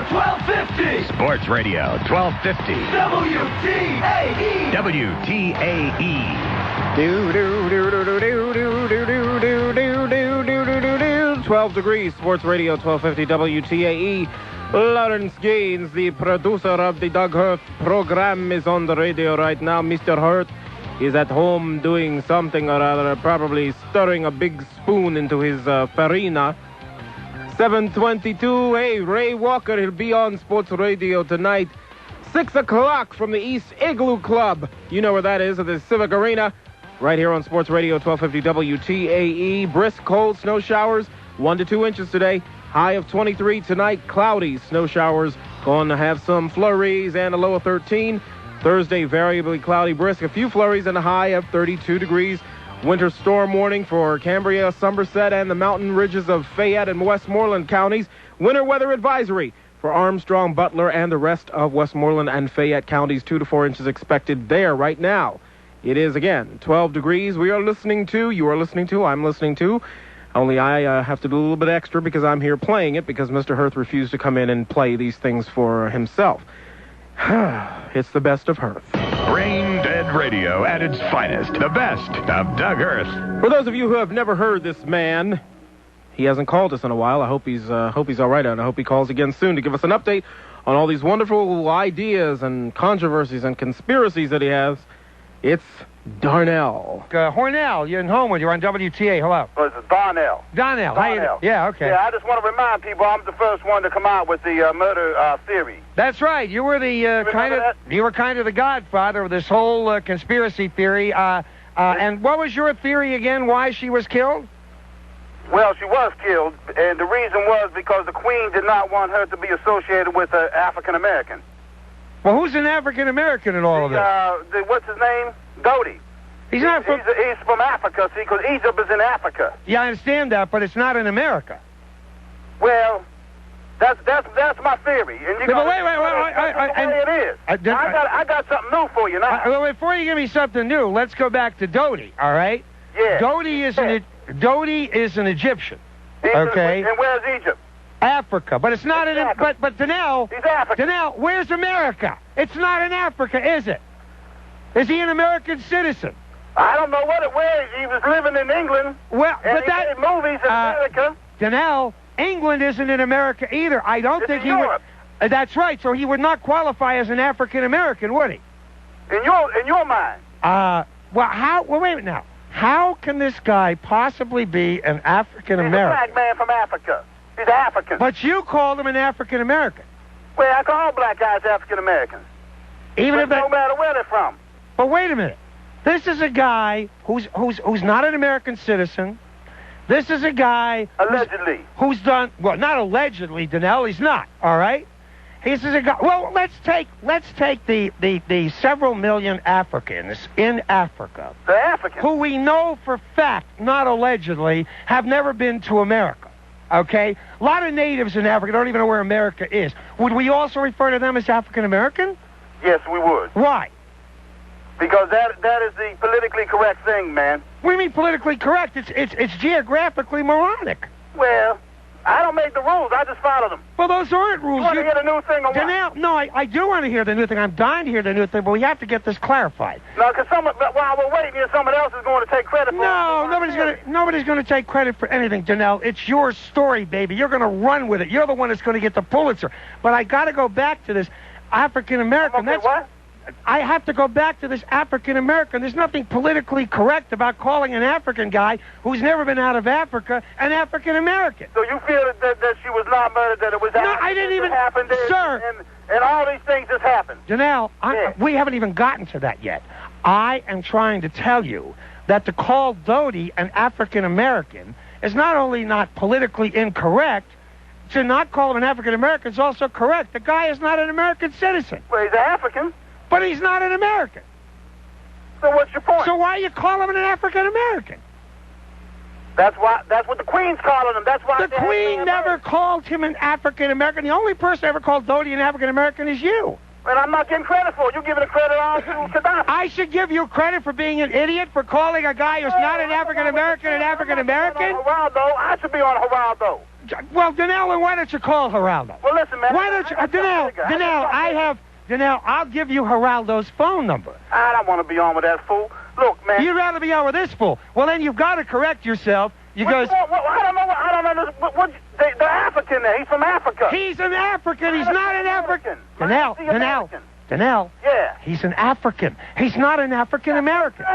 1250. Sports Radio 1250. WTAE. WTAE. 12 degrees, Sports Radio 1250 WTAE. Laurence Gaines, the producer of the Doug Hoerth program, is on the radio right now. Mr. Hoerth is at home doing something or other, probably stirring a big spoon into his farina. 7:22. Hey, Ray Walker, he'll be on Sports Radio tonight. 6 o'clock from the East Igloo Club. You know where that is, at the Civic Arena. Right here on Sports Radio 1250 WTAE. Brisk, cold snow showers, 1 to 2 inches today. High of 23 tonight. Cloudy snow showers. Going to have some flurries and a low of 13. Thursday, variably cloudy, brisk. A few flurries and a high of 32 degrees. Winter storm warning for Cambria, Somerset, and the mountain ridges of Fayette and Westmoreland counties. Winter weather advisory for Armstrong, Butler, and the rest of Westmoreland and Fayette counties. 2 to 4 inches expected there right now. It is, again, 12 degrees. You are listening to, I'm listening to. Only I have to do a little bit extra because I'm here playing it because Mr. Hoerth refused to come in and play these things for himself. It's the best of Hoerth. Brain Dead Radio at its finest. The best of Doug Hoerth. For those of you who have never heard this man, he hasn't called us in a while. I hope he's all right, and I hope he calls again soon to give us an update on all these wonderful ideas and controversies and conspiracies that he has. It's Darnell. Hornell, you're in Homewood. You're on WTA. Hello. Well, it's Darnell. Darnell. Darnell. Yeah, okay. Yeah, I just want to remind people I'm the first one to come out with the murder theory. That's right. You were the you were kind of the godfather of this whole conspiracy theory. And what was your theory again? Why she was killed? Well, she was killed, and the reason was because the Queen did not want her to be associated with an African American. Well, who's an African American in all of this? What's his name? Doty. He's not from... He's from Africa, see, because Egypt is in Africa. Yeah, I understand that, but it's not in America. Well, that's my theory. And you but wait, it is. I got something new for you now. Well, before you give me something new, let's go back to Doty, all right? Yeah. Doty is an Egyptian. Okay. And where's Egypt? Africa, but it's not but Darnell. He's African. Darnell, where's America? It's not in Africa, is it? Is he an American citizen? I don't know where he was living in England. Well, and but he made movies in America. Darnell, England isn't in America either. I don't think he would. That's right. So he would not qualify as an African American, would he? In your mind. Well, how? Well, wait a minute now. How can this guy possibly be an African American? He's a black man from Africa. He's African. But you called him an African American. Well, I call all black guys African Americans. Even if no matter where they're from. But wait a minute. This is a guy who's not an American citizen. This is a guy allegedly who's done well. Not allegedly, Darnell. He's not. All right. This is a guy. Well, let's take the several million Africans in Africa. The Africans who we know for fact, not allegedly, have never been to America. Okay? A lot of natives in Africa don't even know where America is. Would we also refer to them as African American? Yes, we would. Why? Because that is the politically correct thing, man. What do you mean politically correct? It's geographically moronic. Well, I don't make the rules. I just follow them. Well, those aren't rules. You want to hear the new thing or what? No, I do want to hear the new thing. I'm dying to hear the new thing, but we have to get this clarified. No, because while we're waiting here, someone else is going to take credit for it. No, nobody's going to take credit for anything, Darnell. It's your story, baby. You're going to run with it. You're the one that's going to get the Pulitzer. But I got to go back to this African American. Okay, what? I have to go back to this African American. There's nothing politically correct about calling an African guy who's never been out of Africa an African American. So you feel that she was not murdered, that it was no, I didn't even happen there, sir. And all these things just happened. Darnell, we haven't even gotten to that yet. I am trying to tell you that to call Doty an African American is not only not politically incorrect, to not call him an African American is also correct. The guy is not an American citizen. Well, he's an African. But he's not an American. So what's your point? So why you call him an African American? That's what the Queen's calling him. That's why the Queen never called him an African American. The only person ever called Doty an African American is you. And I'm not getting credit for it. You're giving the credit all to Gaddafi. I should give you credit for being an idiot for calling a guy who's not an African American an African American. Geraldo, I should be on Geraldo. Well, Darnell, why don't you call Geraldo? Well, listen, man. Why don't you, Darnell, I'll give you Geraldo's phone number. I don't want to be on with that fool. Look, man. You'd rather be on with this fool. Well, then you've got to correct yourself. I don't know. They're African there. He's from Africa. He's an African. He's not an African. Darnell. Yeah. He's an African. He's not an African American.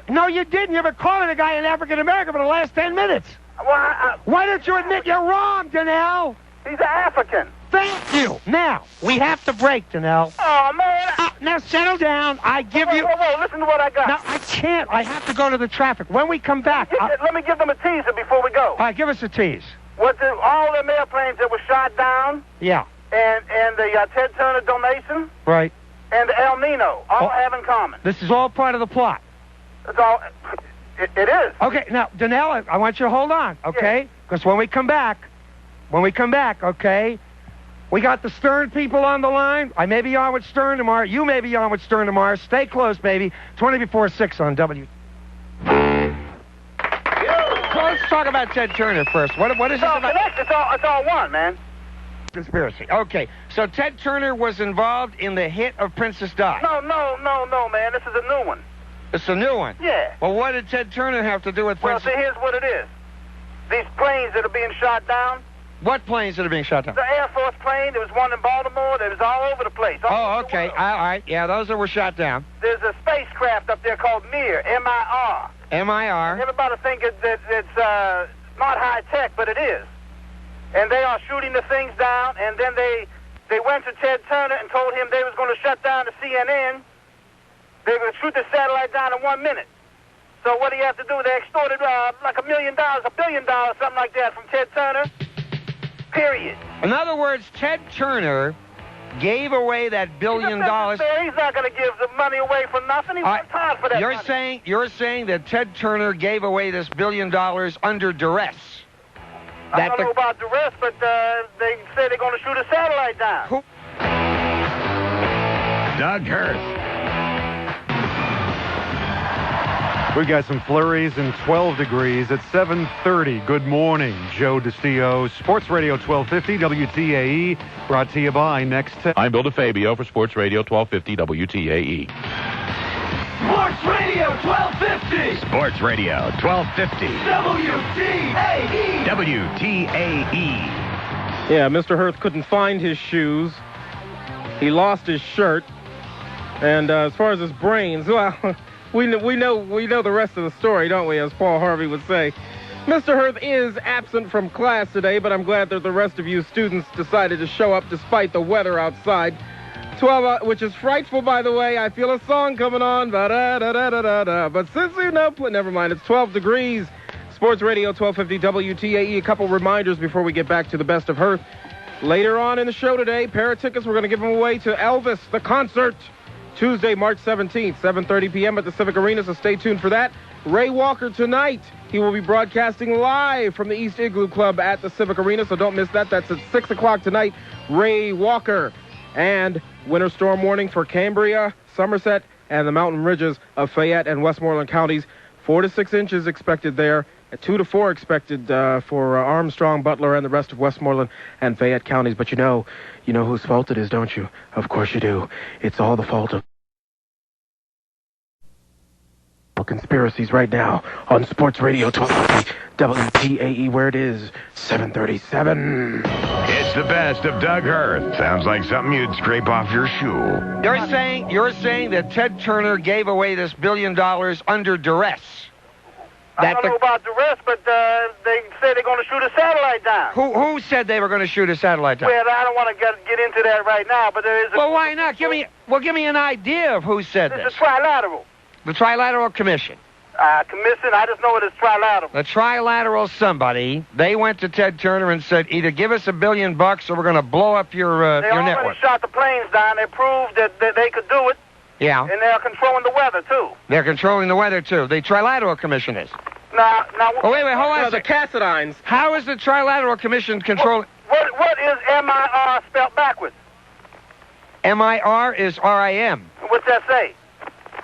No, you didn't. You've been calling a guy an African American for the last 10 minutes. Well, why don't you admit you're wrong, Darnell? He's an African. Thank you. Now, we have to break, Darnell. Oh, man. Now, settle down. I give you... Whoa, listen to what I got. No, I can't. I have to go to the traffic. When we come back... Let me give them a teaser before we go. All right, give us a tease. All them airplanes that were shot down... Yeah. And the Ted Turner donation... Right. And the El Nino all have in common. This is all part of the plot. It's all... It is. Okay, now, Darnell, I want you to hold on, okay? Because when we come back, okay, we got the Stern people on the line. I may be on with Stern tomorrow. You may be on with Stern tomorrow. Stay close, baby. 20 before 6 on W. So let's talk about Ted Turner first. What is this about? It's all one, man. Conspiracy. Okay, so Ted Turner was involved in the hit of Princess Di. No, man. This is a new one. It's a new one? Yeah. Well, what did Ted Turner have to do with Princess? Well, see, here's what it is. These planes that are being shot down. What planes that are being shot down? The Air Force plane. There was one in Baltimore. There was all over the place. Okay. All right. Yeah, those that were shot down. There's a spacecraft up there called Mir, M-I-R. M-I-R. Everybody think it's not high tech, but it is. And they are shooting the things down, and then they went to Ted Turner and told him they was going to shut down the CNN. They were going to shoot the satellite down in 1 minute. So what do you have to do? They extorted like $1 billion, something like that from Ted Turner. Period. In other words, Ted Turner gave away that $1 billion. He's not going to give the money away for nothing. He worked hard for that money. You're saying that Ted Turner gave away this $1 billion under duress. I don't know about duress, but they say they're going to shoot a satellite down. Doug Hoerth. We got some flurries and 12 degrees at 7:30. Good morning, Joe DeStio, Sports Radio 1250 WTAE, brought to you by Next Tech. I'm Bill DeFabio for Sports Radio 1250 WTAE. Sports Radio 1250. Sports Radio 1250. WTAE. WTAE. Yeah, Mr. Hoerth couldn't find his shoes. He lost his shirt. And as far as his brains, well... We know the rest of the story, don't we, as Paul Harvey would say. Mr. Hoerth is absent from class today, but I'm glad that the rest of you students decided to show up despite the weather outside. 12, which is frightful, by the way. I feel a song coming on. Ba-da-da-da-da-da. But since you know, never mind, it's 12 degrees. Sports Radio 1250 WTAE. A couple reminders before we get back to the best of Hoerth. Later on in the show today, pair of tickets, we're going to give them away to Elvis, the concert. Tuesday, March 17th, 7:30 p.m. at the Civic Arena, so stay tuned for that. Ray Walker tonight. He will be broadcasting live from the East Igloo Club at the Civic Arena, so don't miss that. That's at 6 o'clock tonight. Ray Walker. And winter storm warning for Cambria, Somerset, and the mountain ridges of Fayette and Westmoreland counties. 4 to 6 inches expected there. 2 to 4 expected for Armstrong, Butler, and the rest of Westmoreland and Fayette counties. But you know whose fault it is, don't you? Of course you do. It's all the fault of conspiracies right now on Sports Radio 1250 WTAE, where it is 7:37. It's the best of Doug Hoerth. Sounds like something you'd scrape off your shoe. You're saying that Ted Turner gave away this $1 billion under duress. I don't know about duress, but they say they're going to shoot a satellite down. Who said they were going to shoot a satellite down? Well, I don't want to get into that right now, but there is a... Well, why not? Give me an idea of who said this. It's a trilateral. The Trilateral Commission. Commission, I just know it is trilateral. The Trilateral somebody, they went to Ted Turner and said, either give us $1 billion or we're going to blow up your network. They already shot the planes down. They proved that they could do it. Yeah. And they're controlling the weather, too. They're controlling the weather, too. The Trilateral Commission is. Now... Oh, wait, hold on. The Cassidines. How is the Trilateral Commission controlling... What is M-I-R spelled backwards? M-I-R is R-I-M. What's that say?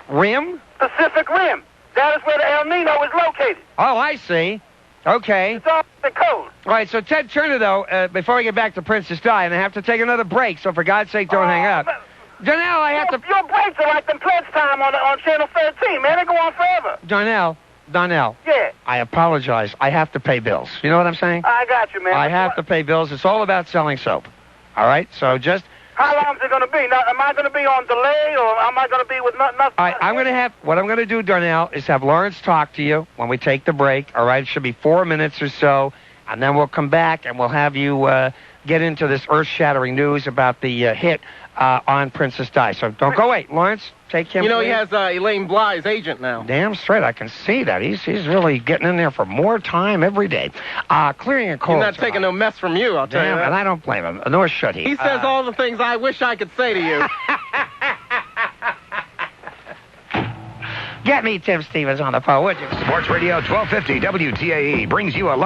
Rim? Pacific Rim. That is where the El Nino is located. Oh, I see. Okay. It's all The code. All right, so Ted Turner, though, before we get back to Princess Di, and I have to take another break, so for God's sake, don't hang up. Darnell, I have to... Your breaks are like them pledge time on Channel 13, man. They go on forever. Darnell. Yeah. I apologize. I have to pay bills. You know what I'm saying? I got you, man. I have to pay bills. It's all about selling soap. All right? So just... How long is it going to be? Now, am I going to be on delay, or am I going to be with nothing? All right, what I'm going to do, Darnell, is have Laurence talk to you when we take the break. All right? It should be 4 minutes or so, and then we'll come back and we'll have you get into this earth-shattering news about the hit on Princess Di. So don't go away. Lawrence, take him. You know, please. he has Elaine Bly's agent now. Damn straight. I can see that. He's really getting in there for more time every day. Clearing a cold. He's not taking no mess from you, I'll tell you that. And I don't blame him, nor should he. He says all the things I wish I could say to you. Get me Tim Stevens on the phone, would you? Sports Radio 1250 WTAE brings you a